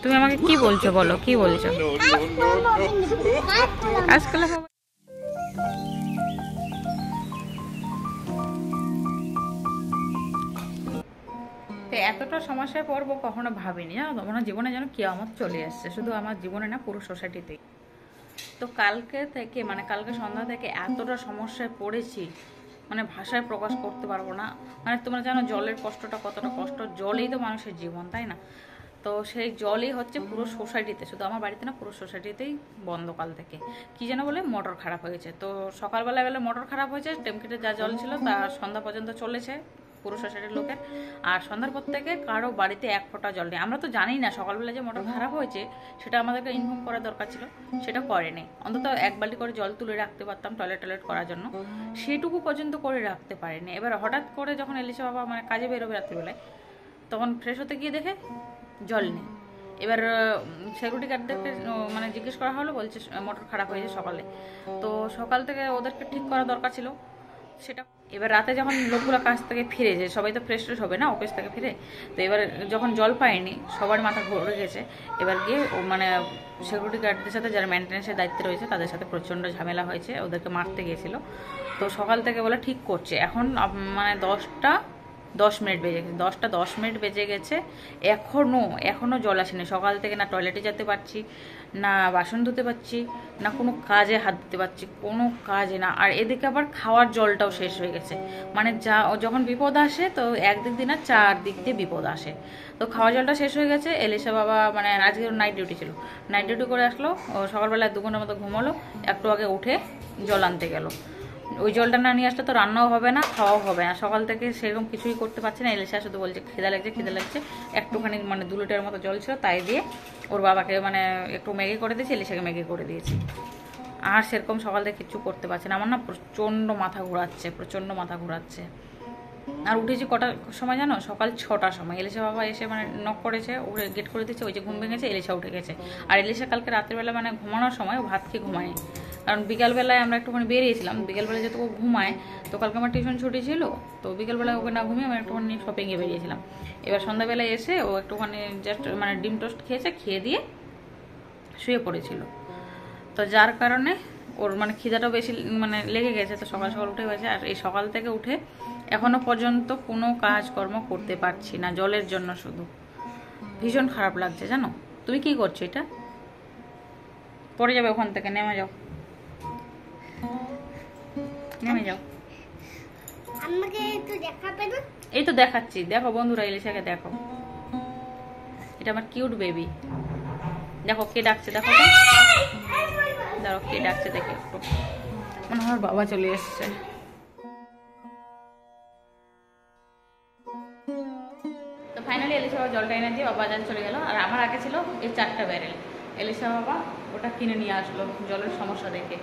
তুমি আমাকে কি বলছো বলো, কি বলছো? আজকাল এতটা সমস্যায় পড়বো কখনো ভাবিনি, জানো তো। মনে জীবনে যেন কিয়ামত চলে আসছে, শুধু আমার জীবনে না, পুরো সোসাইটিতেই। তো কালকে থেকে মানে কালকে সন্ধ্যা থেকে এতটা সমস্যায় পড়েছি, মানে ভাষায় প্রকাশ করতে পারবো না। মানে তোমরা জানো জলের কষ্টটা কতটা কষ্ট, জলেই তো মানুষের জীবন, তাই না? তো সেই জলই হচ্ছে পুরো সোসাইটিতে, শুধু আমার বাড়িতে না, পুরো সোসাইটিতেই বন্ধ কাল থেকে। কি যেন বলে মোটর খারাপ হয়েছে, তো সকালবেলা বেলা মোটর খারাপ হয়েছে, টেমকেটে যা জল ছিল তা সন্ধ্যা পর্যন্ত চলেছে পুরো সোসাইটির লোকের। আর সন্ধ্যার পর থেকে কারো বাড়িতে এক ফোঁটা জল নেই। আমরা তো জানি না সকালবেলা যে মোটর খারাপ হয়েছে, সেটা আমাদেরকে ইনফর্ম করা দরকার ছিল, সেটা করেনি। অন্তত এক বালতি করে জল তুলে রাখতে পারতাম টয়লেট করার জন্য, সেটুকু পর্যন্ত করে রাখতে পারেনি। এবার হঠাৎ করে যখন এলিসা বাবা মানে কাজে বেরোবে রাত্রিবেলায়, তখন ফ্রেশ হতে গিয়ে দেখে জল নেই। এবার সিকিউরিটি গার্ডদেরকে মানে জিজ্ঞেস করা হলো, বলছে মোটর খারাপ হয়েছে সকালে। তো সকাল থেকে ওদেরকে ঠিক করা দরকার ছিল সেটা। এবার রাতে যখন লোকগুলো কাজ থেকে ফিরে যায়, সবাই তো ফ্রেশ হবে না অফিস থেকে ফিরে, তো এবার যখন জল পায়নি সবার মাথা ঘুরে গেছে। এবার গিয়ে মানে সিকিউরিটি গার্ডদের সাথে যারা মেনটেন্যান্সের দায়িত্বে রয়েছে তাদের সাথে প্রচণ্ড ঝামেলা হয়েছে, ওদেরকে মারতে গিয়েছিল। তো সকাল থেকে বলে ঠিক করছে, এখন মানে 10:10 বেজে গেছে, 10:10 বেজে গেছে, এখনও জল আসেনি। সকাল থেকে না টয়লেটে যেতে পারছি, না বাসন ধুতে পারছি, না কোনো কাজে হাত দিতে পারছি, কোনো কাজে না। আর এদিকে আবার খাওয়ার জলটাও শেষ হয়ে গেছে। মানে যখন বিপদ আসে তো একদিক দিয়ে না, চারদিক দিয়ে বিপদ আসে। তো খাওয়ার জলটা শেষ হয়ে গেছে। এলিসা বাবা মানে আজকে নাইট ডিউটি ছিল, নাইট ডিউটি করে আসলো, সকালবেলায় 2 ঘন্টার মতো ঘুমালো, একটু আগে উঠে জল আনতে গেল। ওই জলটা না নিয়ে আসলে তো রান্নাও হবে না, খাওয়াও হবে না। সকাল থেকে সেরকম কিছুই করতে পারছে না। এলিসা শুধু বলছে খিদা লাগছে। একটুখানি মানে 2 লিটারের মতো জল ছিল, তাই দিয়ে ওর বাবাকে মানে একটু ম্যাগি করে দিয়েছি, এলিসাকে ম্যাগি করে দিয়েছি। আর সেরকম সকাল থেকে কিচ্ছু করতে পারছে না। আমার না প্রচণ্ড মাথা ঘোরাচ্ছে। আর উঠেছি কটার সময় জানো? সকাল 6টার সময়। এলিসা বাবা এসে মানে নক করেছে, উঠে গেট করে দিচ্ছে, ওই যে ঘুম ভেঙেছে, এলিসা উঠে গেছে। আর এলিসা কালকে রাত্রিবেলা মানে ঘুমানোর সময় ও ভাত খেয়ে ঘুমায়নি, কারণ বিকালবেলায় আমরা একটুখানি বেরিয়েছিলাম। বিকালবেলা যেহেতু ও ঘুমায়, তো কালকে আমার টিউশন ছুটি ছিল, তো বিকালবেলা ওকে না ঘুমিয়ে আমরা একটুখানি শপিংয়ে বেরিয়েছিলাম। এবার সন্ধ্যাবেলায় এসে ও একটুখানি জাস্ট মানে ডিম টোস্ট খেয়েছে, খেয়ে দিয়ে শুয়ে পড়েছিল। তো যার কারণে ওর মানে খিদাটাও বেশি মানে লেগে গেছে, তো সকাল সকাল উঠে গেছে। আর এই সকাল থেকে উঠে এখনো পর্যন্ত কোনো কাজকর্ম করতে পারছি না, জলের জন্য শুধু। ভীষণ খারাপ লাগছে জানো। তুমি কি করছো? এটা পড়ে যাবে ওখান থেকে, নেমে যাও। এই তো দেখাচ্ছি, দেখো বন্ধুরা, এলিসাকে দেখো, এটা আমার কিউট বেবি। দেখো কে ডাকছে, দেখো কে ডাকছে, দেখে একটু মনে হয় বাবা চলে এসছে। তো ফাইনালি এলিসা বাবা জলটা এনে দিয়ে বাবা বাজারে চলে গেল। আর আমার আগে ছিল এই 4টা ব্যারেল, এলিসা বাবা ওটা কিনে নিয়ে আসলো জলের সমস্যা দেখে,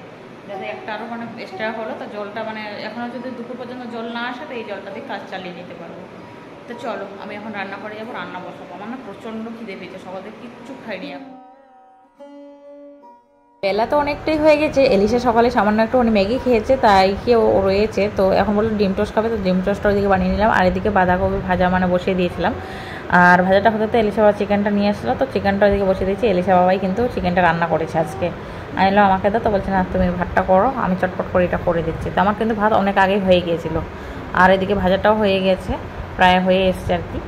যাতে একটা আরও মানে এক্সট্রা হলো। তো জলটা মানে এখনও যদি দুপুর পর্যন্ত জল না আসে, তো এই জলটা দিয়ে কাজ চালিয়ে নিতে পারবো। তো চলো আমি এখন রান্না করে যাবো, রান্না বসাবো। আমার না প্রচণ্ড খিদে পেয়েছে, সকালে কিচ্ছু খাইনি এখন। বেলা তো অনেকটাই হয়ে গেছে। এলিসা সকালে সামান্য একটু ম্যাগি খেয়েছে, তাই খেয়ে ও রয়েছে। তো এখন বললো ডিম টোস্ট খাবে, তো ডিম টোস্টটা ওইদিকে বানিয়ে নিলাম। আর এদিকে বাঁধাকপি ভাজা মানে বসিয়ে দিয়েছিলাম। আর ভাজাটা হতে তো এলিসা বাবা চিকেনটা নিয়ে আসলো, তো চিকেনটা ওইদিকে বসিয়ে দিয়েছি। এলিসা বাবাই কিন্তু চিকেনটা রান্না করেছে আজকে। আমি এলাম আমাকে তো বলছে না তুমি ভাতটা করো, আমি চটপট করে এটা করে দিচ্ছি। তো আমার কিন্তু ভাত অনেক আগেই হয়ে গিয়েছিলো, আর এদিকে ভাজাটাও হয়ে গেছে, প্রায় হয়ে এসছে আর কি।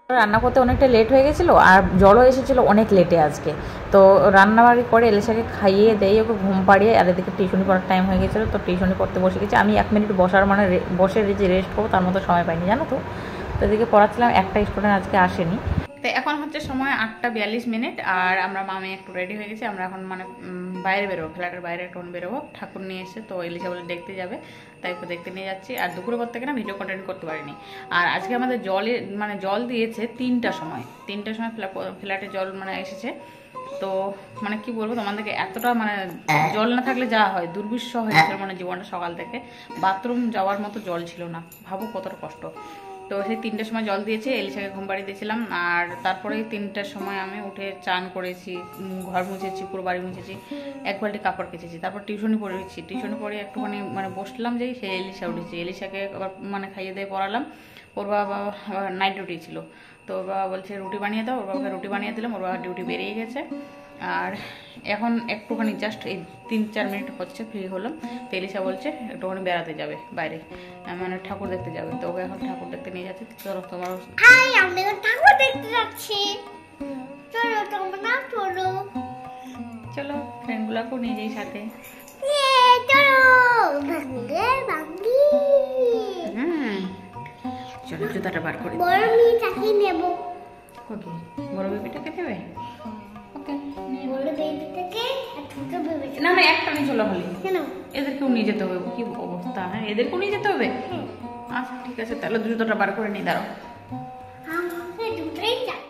রান্না করতে অনেকটা লেট হয়ে গেছিলো, আর জলও এসেছিলো অনেক লেটে আজকে। তো রান্নাবাড়ি করে এলিসাকে খাইয়ে দিয়ে ওকে ঘুম পাড়িয়ে, আর এদিকে টিউশনি পড়ার টাইম হয়ে গেছিলো, তো টিউশনি পড়তে বসে গেছি। আমি 1 মিনিট বসার মানে বসে যে রেস্ট করবো তার মতো সময় পাইনি জানো তো। তো এদিকে পড়াচ্ছিলাম, একটা স্টুডেন্ট আজকে আসেনি। তো এখন হচ্ছে সময় 8:42, আর আমরা মামি একটু রেডি হয়ে গেছি। আমরা এখন মানে বাইরে বেরোবো, ফ্ল্যাটের বাইরে একটু বেরোবো। ঠাকুর নিয়ে এসে তো এলিসা বলে দেখতে যাবে, তাই একটু দেখতে নিয়ে যাচ্ছি। আর দুপুরের পর থেকে না ভিডিও কন্টেন্ট করতে পারিনি। আর আজকে আমাদের জল দিয়েছে 3টার সময় ফ্ল্যাটে জল মানে এসেছে। তো মানে কি বলবো তোমাদেরকে, এতটা মানে জল না থাকলে যা হয়, দুর্বিষহ হয়ে গেছে মানে জীবনটা। সকাল থেকে বাথরুম যাওয়ার মতো জল ছিল না, ভাবো কতটা কষ্ট। তো সেই 3টের সময় জল দিয়েছে, এলিশাকে ঘুম পাড়িয়ে দিয়েছিলাম। আর তারপরে 3টার সময় আমি উঠে চান করেছি, ঘর মুছেছি, পুরো বাড়ি মুছেছি, 1 বালতি কাপড় কেচেছি। তারপর টিউশনি পড়েছি, টিউশনি পড়ে একটুখানি মানে বসলাম, যেই সেই এলিশা উঠেছি। এলিশাকে আবার মানে খাইয়ে দিয়ে পড়ালাম। ওর বাবা নাইট ডিউটি ছিল, তো ওর বাবা বলছে রুটি বানিয়ে দাও। ওর বাবাকে রুটি বানিয়ে দিলাম, ওর বাবা ডিউটি বেরিয়ে গেছে। আর এখন একটুখানি জাস্ট এই 3-4 মিনিট হচ্ছে ফ্রি হলাম। তো এলিশা বলছে একটুখানি বেড়াতে যাবে বাইরে, মানে ঠাকুর দেখতে যাবে। তো ওকে এখন ঠাকুর দেখতে নিয়ে যাচ্ছি। চলো তোমার আমি ঠাকুর দেখতে যাচ্ছি, চলো তোমরা চলো, চলো ফ্রেন্ডগুলোকেও নিয়ে যাই সাথে। চলো ভাঙ্গে ভাঙ্গি। চলো জুতাটা বার করে বড় মেয়েটাকে নেব। ওকে, বড় বেবিটাকে দেবে? ওকে, বড় বেবিটাকে আর ছোট বেবিটাকে। না না, একটা নিয়ে চলো খালি। কেন? এদেরকেও নিয়ে যেতে হবে, কি অবস্থা। হ্যাঁ, এদেরকেও নিয়ে যেতে হবে। আচ্ছা ঠিক আছে, তাহলে জুতোটা বার করে নিই, দাঁড়াও। আমাকে দুটোই চাই।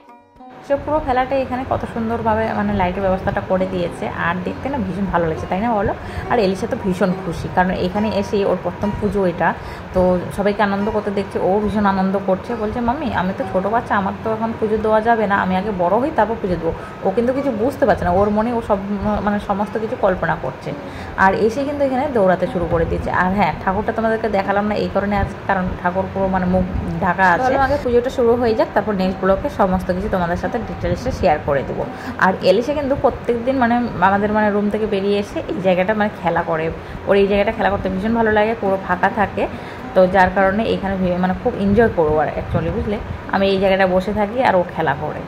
সে পুরো খেলাটা এখানে কত সুন্দরভাবে মানে লাইটের ব্যবস্থাটা করে দিয়েছে, আর দেখতে না ভীষণ ভালো লাগছে, তাই না বলো? আর এলিশা তো ভীষণ খুশি, কারণ এখানে এসে ওর প্রথম পুজো এটা, তো সবাইকে আনন্দ করতে দেখছে, ও ভীষণ আনন্দ করছে। বলছে মাম্মি আমি তো ছোটো বাচ্চা, আমার তো এখন পুজো দেওয়া যাবে না, আমি আগে বড় হই তারপর পুজো দেবো। ও কিন্তু কিছু বুঝতে পারছে না, ওর মনে ও সব মানে সমস্ত কিছু কল্পনা করছে। আর এসে কিন্তু এখানে দৌড়াতে শুরু করে দিয়েছে। আর হ্যাঁ, ঠাকুরটা তোমাদেরকে দেখালাম না এই কারণে আজ, কারণ ঠাকুর পুরো মানে মুখ ঢাকা আছে। আগে পুজোটা শুরু হয়ে যাক, তারপর নেক্সট ব্লগে সমস্ত কিছু তোমাদের সাথে ডিটেলসে শেয়ার করে দেবো। আর এলিশা কিন্তু প্রত্যেক দিন মানে আমাদের মানে রুম থেকে বেরিয়ে এসে এই জায়গাটা মানে খেলা করে। ওর এই জায়গাটা খেলা করতে ভীষণ ভালো লাগে, পুরো ফাঁকা থাকে, তো যার কারণে এখানে মানে খুব এনজয় করবো। আর অ্যাকচুয়ালি বুঝলে, আমি এই জায়গাটা বসে থাকি আর ও খেলা করে।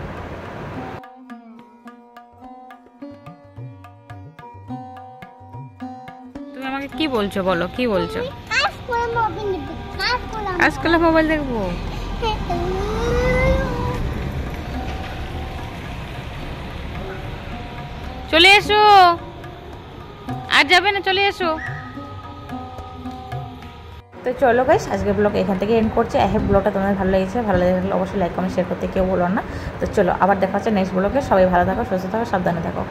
তুমি আমাকে কি বলছো বলো, কি বলছো? আজকে আজকাল মোবাইল দেখবো? চলে এসো, আর যাবে না, চলে এসো। তো চলো গাইস, আজকের ব্লগ এখান থেকে এন্ড করছি। আই হোপ ব্লগটা তোমাদের ভালো লেগেছে, ভালো লাগলে অবশ্যই লাইক কমেন্ট শেয়ার করতে কেউ বলো না। তো চলো আবার দেখা হচ্ছে নেক্সট ব্লগে। সবাই ভালো থাকো, সুস্থ থাকো, সাবধানে থাকো।